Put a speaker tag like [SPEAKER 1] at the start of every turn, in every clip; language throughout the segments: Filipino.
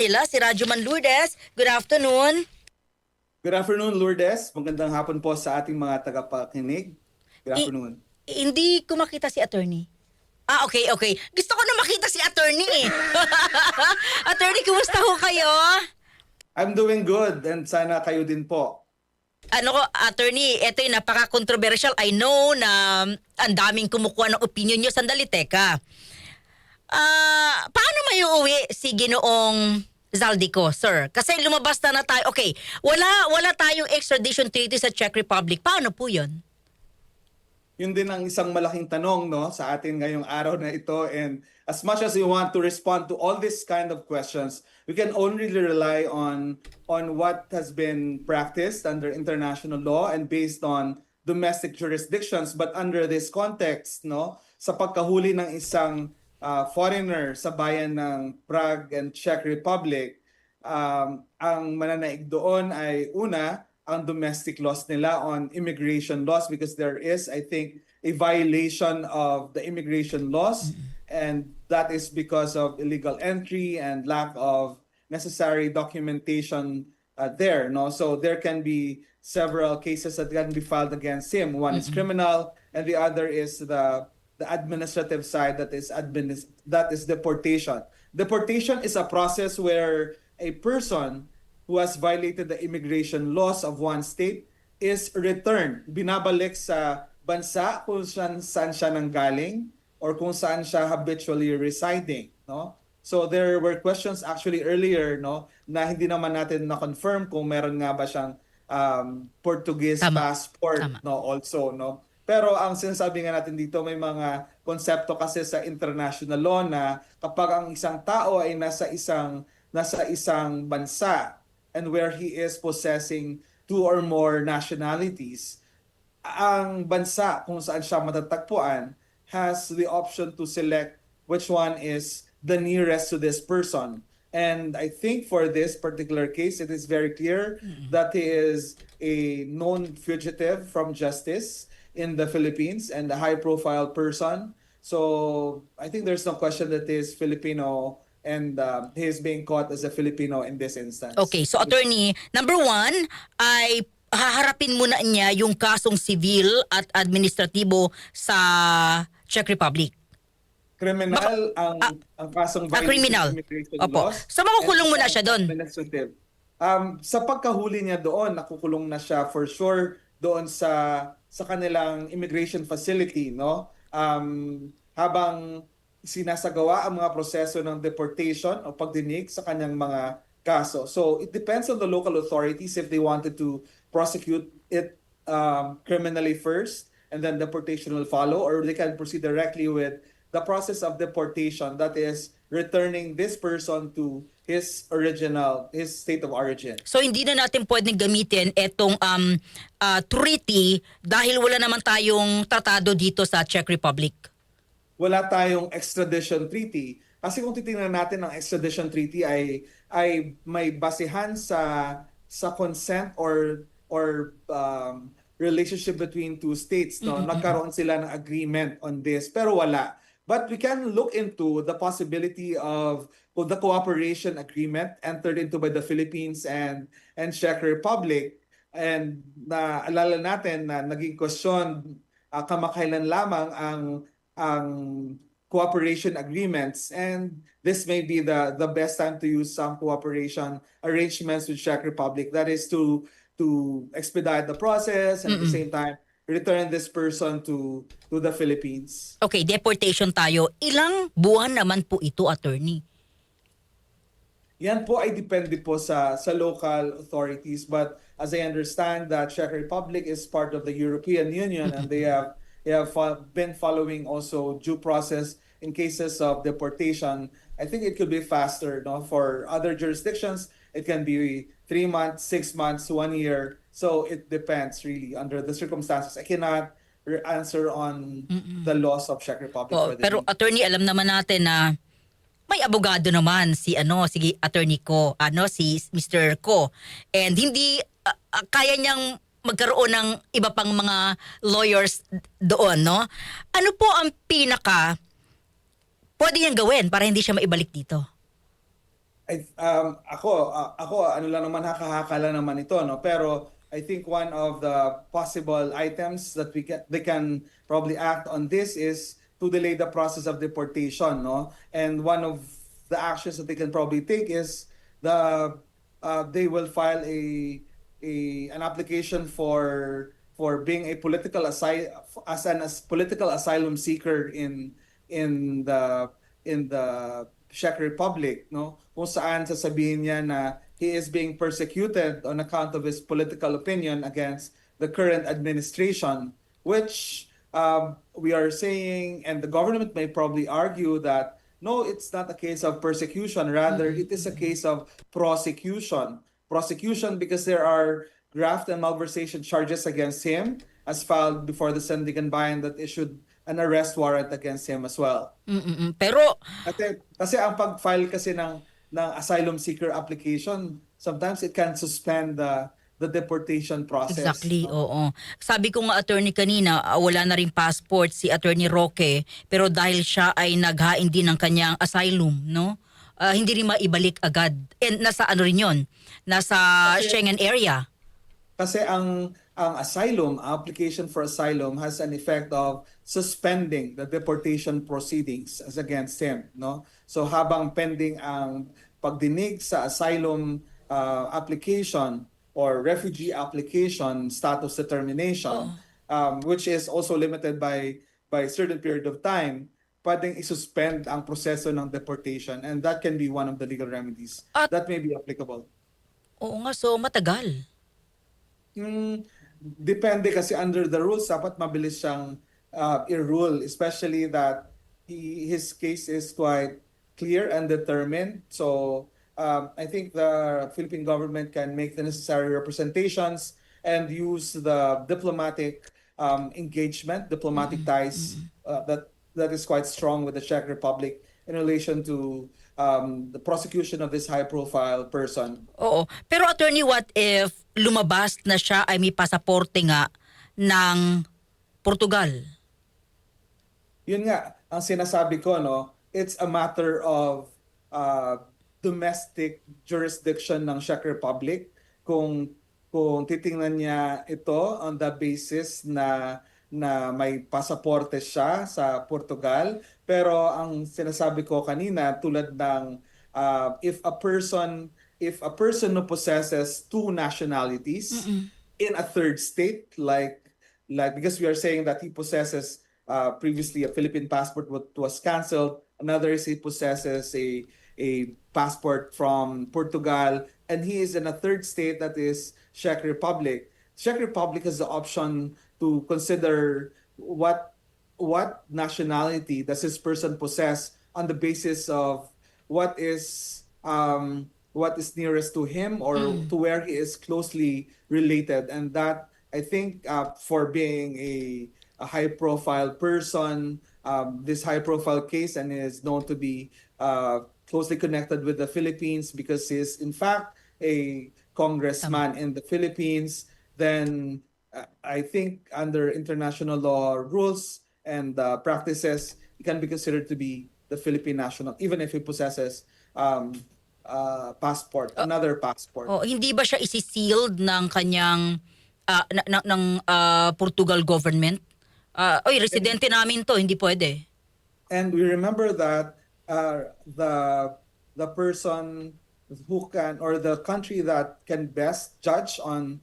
[SPEAKER 1] Ila, si Radyo Man Lourdes. Good afternoon.
[SPEAKER 2] Good afternoon, Lourdes. Magandang hapon po sa ating mga tagapakinig. Good
[SPEAKER 1] I-
[SPEAKER 2] afternoon.
[SPEAKER 1] hindi ko makita si attorney. Okay, okay. Gusto ko na makita si attorney. Attorney, kumusta ho kayo?
[SPEAKER 2] I'm doing good and sana kayo din po.
[SPEAKER 1] Attorney, eto yung napaka-controversial. I know na ang daming kumukuha ng opinion nyo. Sandali, teka. Paano may uuwi si Ginoong Zaldico, sir? Kasi lumabas na tayo. Okay, wala tayong extradition treaty sa Czech Republic. Paano po yun?
[SPEAKER 2] Yun din ang isang malaking tanong no sa atin ngayong araw na ito, and as much as we want to respond to all these kind of questions, we can only rely on what has been practiced under international law and based on domestic jurisdictions. But under this context, no, sa pagkahuli ng isang foreigner sa bayan ng Prague and Czech Republic, ang mananaig doon ay una, ang domestic laws nila on immigration laws, because there is, I think, a violation of the immigration laws, and that is because of illegal entry and lack of necessary documentation there. No, so there can be several cases that can be filed against him. One is criminal, and the other is the administrative side, that is deportation. Deportation is a process where a person who has violated the immigration laws of one state is returned, binabalik sa bansa kung saan siya nanggaling or kung saan siya habitually residing, no? So there were questions actually earlier, no, na hindi naman natin na-confirm kung meron nga ba siyang Portuguese passport,
[SPEAKER 1] Tama.
[SPEAKER 2] no, also, no. Pero ang sinasabi nga natin dito, may mga konsepto kasi sa international law na kapag ang isang tao ay nasa isang bansa and where he is possessing two or more nationalities, ang bansa kung saan siya matatagpuan has the option to select which one is the nearest to this person. And I think for this particular case, it is very clear that he is a known fugitive from justice in the Philippines and a high-profile person. So I think there's no question that he is Filipino, and he is being caught as a Filipino in this instance.
[SPEAKER 1] Okay, so attorney, number one ay haharapin muna niya yung kasong civil at administratibo sa Czech Republic.
[SPEAKER 2] Criminal ang kasong violation
[SPEAKER 1] criminal.
[SPEAKER 2] of immigration
[SPEAKER 1] Opo.
[SPEAKER 2] laws.
[SPEAKER 1] So makukulong
[SPEAKER 2] And
[SPEAKER 1] muna siya doon.
[SPEAKER 2] administrative. Sa pagkahuli niya doon, nakukulong na siya for sure doon sa kanilang immigration facility, no? Habang sinasagawa ang mga proseso ng deportation o pagdinig sa kanyang mga kaso. So it depends on the local authorities if they wanted to prosecute it criminally first and then deportation will follow, or they can proceed directly with the process of deportation, that is returning this person to his state of origin.
[SPEAKER 1] So hindi na natin pwedeng gamitin etong treaty dahil wala naman tayong tratado dito sa Czech Republic.
[SPEAKER 2] Wala tayong extradition treaty. Kasi kung titingnan natin ang extradition treaty ay may basehan sa consent or relationship between two states, no? Nagkaroon sila ng agreement on this, pero wala. But we can look into the possibility of the cooperation agreement entered into by the Philippines and Czech Republic. And naalala natin na naging question kamakailan lamang ang cooperation agreements, and this may be the best time to use some cooperation arrangements with Czech Republic, that is to expedite the process and at the same time return this person to the Philippines.
[SPEAKER 1] Okay, deportation tayo. Ilang buwan naman po ito, attorney?
[SPEAKER 2] Yan po ay depende po sa local authorities, but as I understand that Czech Republic is part of the European Union and they have been following also due process in cases of deportation. I think it could be faster, no? For other jurisdictions, it can be 3 months, 6 months, 1 year. So it depends really under the circumstances. I cannot answer on the laws of Czech Republic.
[SPEAKER 1] Oh,
[SPEAKER 2] for this.
[SPEAKER 1] pero attorney, alam naman natin na may abogado naman si attorney ko, si Mr. Ko. And hindi kaya niyang magkaroon ng iba pang mga lawyers doon, no? Ano po ang pinaka pwede niyang gawin para hindi siya maibalik dito?
[SPEAKER 2] ako ano lang naman, haka-haka lang naman ito, no, pero I think one of the possible items that they can probably act on this is to delay the process of deportation, no, and one of the actions that they can probably take is they will file an application for being a political asylum seeker in the Czech Republic, no? Kung saan sasabihin niya na he is being persecuted on account of his political opinion against the current administration, which we are saying, and the government may probably argue that no, it's not a case of persecution. Rather, it is a case of prosecution. Prosecution because there are graft and malversation charges against him as filed before the Sandiganbayan that issued an arrest warrant against him as well.
[SPEAKER 1] Pero
[SPEAKER 2] Kasi ang pag-file kasi ng asylum seeker application, sometimes it can suspend the deportation process.
[SPEAKER 1] exactly,
[SPEAKER 2] No?
[SPEAKER 1] oo. Sabi ko nga attorney kanina, wala na ring passport si Attorney Roque, pero dahil siya ay naghain din ng kanyang asylum, no? Hindi rin maibalik agad. And nasa ano rin yun? Nasa Schengen area.
[SPEAKER 2] Kasi ang application for asylum has an effect of suspending the deportation proceedings as against him, no? So habang pending ang pagdinig sa asylum application or refugee application status determination, which is also limited by a certain period of time, pwedeng isuspend ang proseso ng deportation, and that can be one of the legal remedies
[SPEAKER 1] At
[SPEAKER 2] that may be applicable.
[SPEAKER 1] oo nga, so matagal.
[SPEAKER 2] Depende kasi under the rules, dapat mabilis siyang i-rule, especially that his case is quite clear and determined. So I think the Philippine government can make the necessary representations and use the diplomatic engagement, diplomatic ties that is quite strong with the Czech Republic in relation to the prosecution of this high-profile person.
[SPEAKER 1] Oo. Pero attorney, what if lumabas na siya ay may pasaporte nga ng Portugal?
[SPEAKER 2] Yun nga, ang sinasabi ko, no, it's a matter of domestic jurisdiction ng Czech Republic. Kung titingnan niya ito on the basis na may pasaporte siya sa Portugal, pero ang sinasabi ko kanina, tulad ng if a person who possesses two nationalities in a third state, like because we are saying that he possesses previously a Philippine passport was canceled, another is he possesses a passport from Portugal, and he is in a third state that is Czech Republic. Czech Republic has the option to consider what nationality does this person possess on the basis of what is nearest to him or to where he is closely related, and that I think for being a high-profile person, this high-profile case, and is known to be closely connected with the Philippines because he is in fact a congressman in the Philippines, then I think under international law rules and practices, he can be considered to be the Philippine national, even if he possesses passport, another passport.
[SPEAKER 1] Oh, hindi ba siya isi-sealed ng kanyang ng Portugal government? Oy, residente namin to, hindi pwede.
[SPEAKER 2] And we remember that the person who can, or the country that can best judge on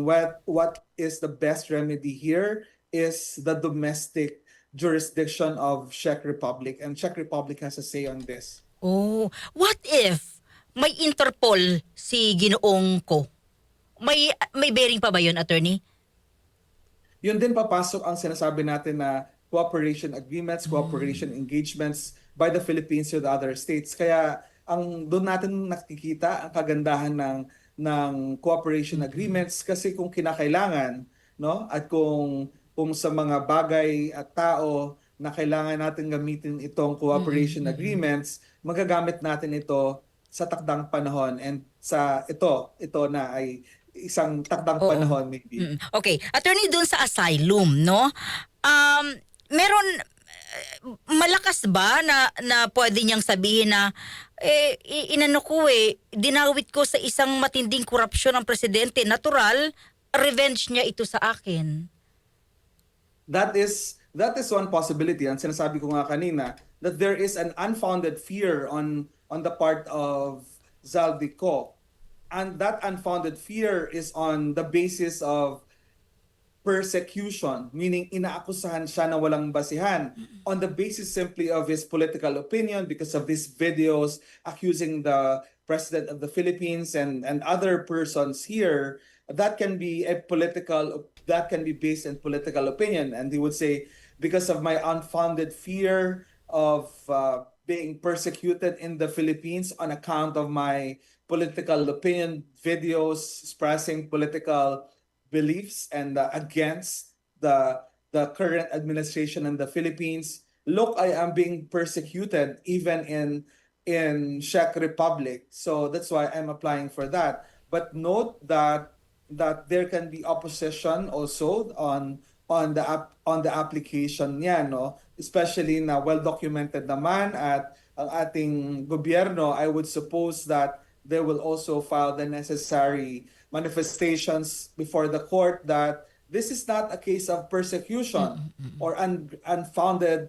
[SPEAKER 2] what is the best remedy here is the domestic jurisdiction of Czech Republic, and Czech Republic has a say on this.
[SPEAKER 1] Oh, what if may Interpol si Ginoong Ko? May bearing pa ba 'yon, attorney?
[SPEAKER 2] Yun din papasok ang sinasabi natin na cooperation agreements, cooperation engagements by the Philippines with other states. Kaya ang doon natin nakikita ang kagandahan ng cooperation agreements, kasi kung kinakailangan, no, at kung sa mga bagay at tao na kailangan natin gamitin itong cooperation agreements, magagamit natin ito sa takdang panahon, and sa ito na ay isang takdang panahon maybe.
[SPEAKER 1] Okay, attorney, doon sa asylum, no? Meron malakas ba na pwede niyang sabihin na inano ko dinawit ko sa isang matinding korupsyon ng presidente, natural revenge niya ito sa akin.
[SPEAKER 2] That is one possibility. Ang sinasabi ko nga kanina, that there is an unfounded fear on the part of Zaldico. And that unfounded fear is on the basis of persecution, meaning inaakusahan siya na walang basihan on the basis simply of his political opinion because of these videos accusing the President of the Philippines and other persons here. That can be based in political opinion. And he would say, because of my unfounded fear of being persecuted in the Philippines on account of my political opinion videos expressing political beliefs and against the current administration in the Philippines. Look, I am being persecuted even in Czech Republic. So that's why I'm applying for that. But note that there can be opposition also on the application niya, no? Especially na well documented naman at ang ating gobyerno. I would suppose that they will also file the necessary manifestations before the court that this is not a case of persecution or unfounded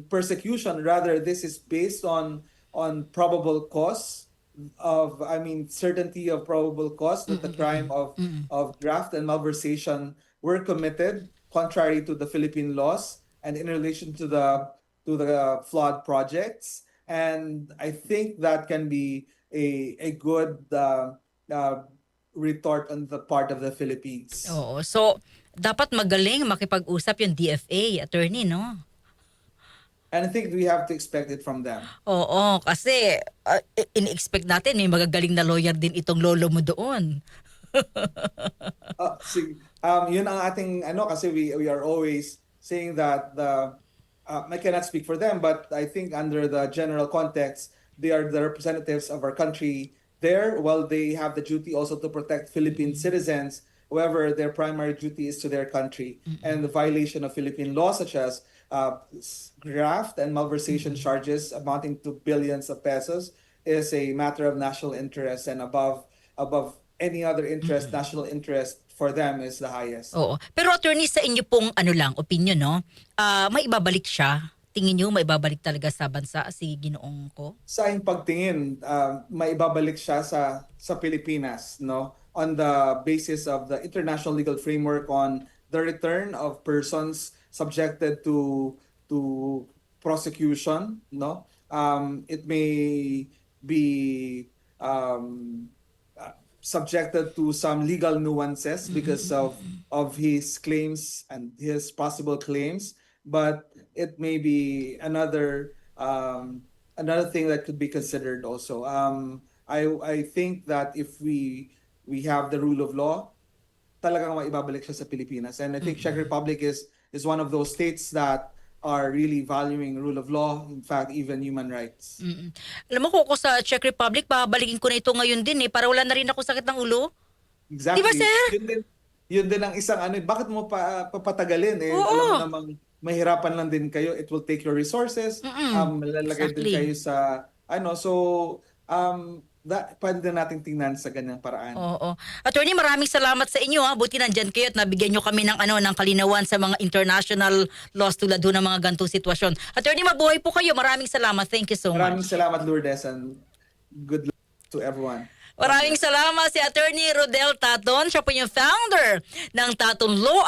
[SPEAKER 2] persecution. Rather, this is based on probable cause certainty of probable cause that the crime of graft and malversation were committed contrary to the Philippine laws and in relation to the flood projects. And I think that can be a good retort on the part of the Philippines.
[SPEAKER 1] Oo. So, dapat magaling makipag-usap yung DFA, attorney, no?
[SPEAKER 2] And I think we have to expect it from them.
[SPEAKER 1] Oo, kasi in-expect natin may magagaling na lawyer din itong lolo mo doon.
[SPEAKER 2] Yun ang ating kasi we are always saying that I cannot speak for them, but I think under the general context, they are the representatives of our country there. Well, they have the duty also to protect Philippine citizens. However, their primary duty is to their country. And the violation of Philippine law, such as graft and malversation charges amounting to billions of pesos, is a matter of national interest, and above any other interest, national interest for them is the highest.
[SPEAKER 1] Oo. Pero attorney, sa inyo pong opinion, no? May ibabalik siya? Tingin niyo may ibabalik talaga sa bansa si Ginoong Ko?
[SPEAKER 2] Sa aking pagtingin, maibabalik siya sa Pilipinas, no? On the basis of the international legal framework on the return of persons subjected to prosecution, no? It may be subjected to some legal nuances because of his claims and his possible claims, but it may be another thing that could be considered also. I think that if we have the rule of law, talagang maibabalik siya sa Pilipinas. And I think Czech Republic is one of those states that are really valuing rule of law, in fact, even human rights.
[SPEAKER 1] Alam mo, kung sa Czech Republic, babalikin ko na ito ngayon din para wala na rin ako sakit ng ulo.
[SPEAKER 2] Exactly.
[SPEAKER 1] Di ba, sir?
[SPEAKER 2] Yun din ang isang bakit mo papatagalin?
[SPEAKER 1] Oo.
[SPEAKER 2] Alam mo namang mahirapan lang din kayo. It will take your resources. Malalagay din kayo sa pwede din nating tingnan sa ganyang paraan.
[SPEAKER 1] Oo. Attorney, maraming salamat sa inyo. Buti nandyan kayo at nabigyan nyo kami ng ng kalinawan sa mga international laws tulad ng mga ganitong sitwasyon. Attorney, mabuhay po kayo. Maraming salamat. Thank you so much.
[SPEAKER 2] Maraming salamat, Lourdes, and good luck to everyone.
[SPEAKER 1] Maraming salamat si Attorney Rodel Taton. Siya po yung founder ng Taton Law